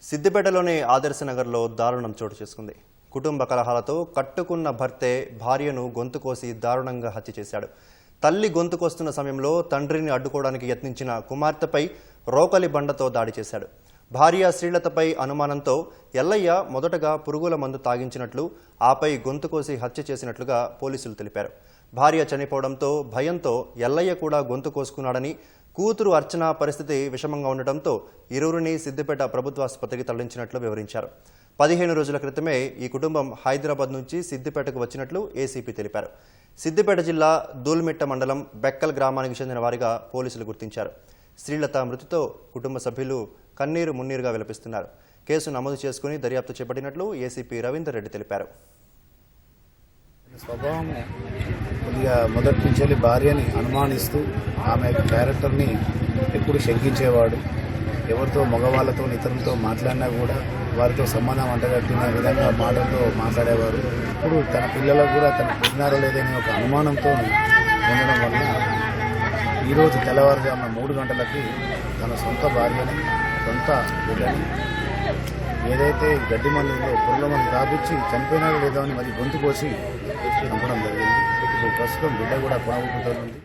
సిద్దిపేటలోని ఆదర్శనగర్లో దారుణం చోటు చేసుకుంది. కుటుంబ కలహాలతో కట్టుకున్న భర్తే భార్యను గొంతు కోసి దారుణంగా హత్య చేశాడు. తల్లి గొంతు కోస్తున్న సమయంలో తండ్రిని అడ్డుకోవడానికి యత్నించిన కుమార్తెపై రోకలి బండతో దాడి చేశాడు. భార్య శ్రీలతపై అనుమానంతో ఎల్లయ్య మొదటగా పురుగుల మందు తాగించినట్లు, ఆపై గొంతు కోసి హత్య చేసినట్లుగా పోలీసులు తెలిపారు. భార్య చనిపోవడంతో భయంతో ఎల్లయ్య కూడా గొంతు కోసుకున్నాడని, కూతురు అర్చన పరిస్థితి విషమంగా ఉండటంతో ఇరువురిని సిద్దిపేట ప్రభుత్వ ఆసుపత్రికి తరలించినట్లు వివరించారు. 15 రోజుల క్రితమే ఈ కుటుంబం హైదరాబాద్ నుంచి సిద్దిపేటకు వచ్చినట్లు ఏసీపీ తెలిపారు. సిద్దిపేట జిల్లా దూల్మిట్ట మండలం బెక్కల్ గ్రామానికి చెందిన వారిగా పోలీసులు గుర్తించారు. శ్రీలత మృతితో కుటుంబ సభ్యులు కన్నీరు మున్నీరుగా విలపిస్తున్నారు. కేసు నమోదు చేసుకుని దర్యాప్తు చేపట్టినట్లు ఏసీపీ రవీందర్ రెడ్డి తెలిపారు. స్వభావం కొద్దిగా మొదటి నుంచి భార్యని అనుమానిస్తూ ఆమె క్యారెక్టర్ని ఎప్పుడు శంకించేవాడు. ఎవరితో మగవాళ్ళతో ఇతరులతో మాట్లాడినా కూడా వారితో సంబంధం అంటగట్టిన విధంగా మాటలతో మాట్లాడేవారు. ఇప్పుడు తన పిల్లలకు కూడా తన పుట్టినారో లేదని ఒక అనుమానంతో ఉండడం వల్ల ఈరోజు తెల్లవారుజామున 3 గంటలకి తన సొంత భార్యని, సొంత బిడ్డని ఏదైతే గడ్డి మందులో పురుగుల మందు తాపించి చనిపోయినారో లేదో అని మరి గొంతు కోసి చంపడం జరిగింది. ఇప్పుడు ప్రస్తుతం బిడ్డ కూడా కొనగొట్టుతోంది.